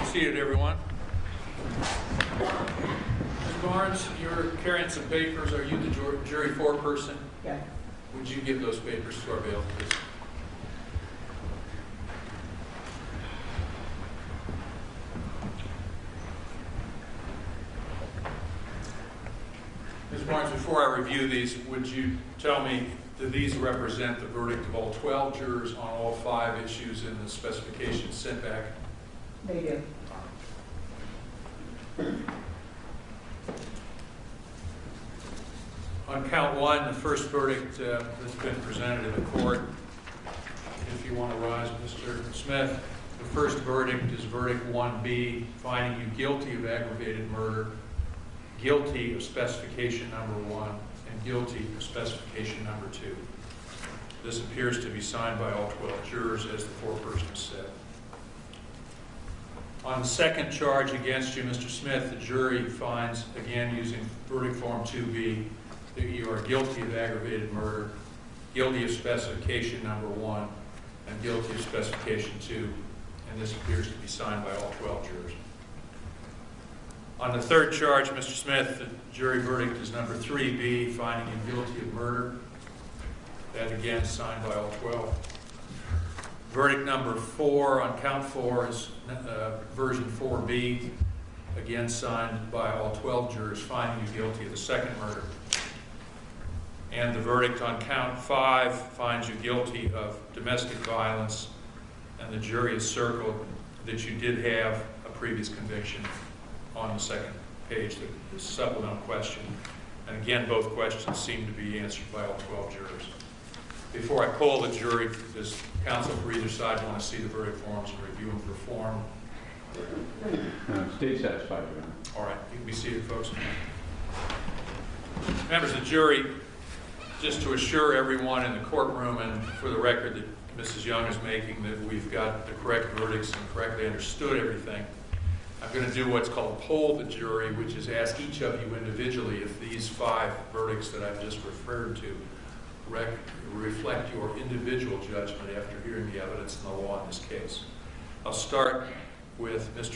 Seated, everyone. Ms. Barnes, you're carrying some papers. Are you the jury foreperson? Yeah. Would you give those papers to our bailiff, please? Ms. Barnes, before I review these, would you tell me, do these represent the verdict of all 12 jurors on all 5 issues in the specification sent back? They do. On count 1, the first verdict that's been presented in the court, if you want to rise, Mr. Smith, the first verdict is verdict 1B, finding you guilty of aggravated murder, guilty of specification number 1, and guilty of specification number 2. This appears to be signed by all 12 jurors, as the foreperson said. On the second charge against you, Mr. Smith, the jury finds, again using verdict form 2B, that you are guilty of aggravated murder, guilty of specification number 1, and guilty of specification 2, and this appears to be signed by all 12 jurors. On the third charge, Mr. Smith, the jury verdict is number 3B, finding you guilty of murder. That again is signed by all 12. Verdict number 4 on count 4 is version 4B, again signed by all 12 jurors, finding you guilty of the second murder. And the verdict on count 5 finds you guilty of domestic violence, and the jury has circled that you did have a previous conviction on the second page, the supplemental question. And again, both questions seem to be answered by all 12 jurors. Before I poll the jury, does counsel for either side want to see the verdict forms and review them for form? Stay satisfied, Your Honor. All right, you can be seated, folks. Members of the jury, just to assure everyone in the courtroom and for the record that Mrs. Young is making that we've got the correct verdicts and correctly understood everything, I'm going to do what's called poll the jury, which is ask each of you individually if these 5 verdicts that I've just referred to reflect your individual judgment after hearing the evidence and the law in this case. I'll start with Mr.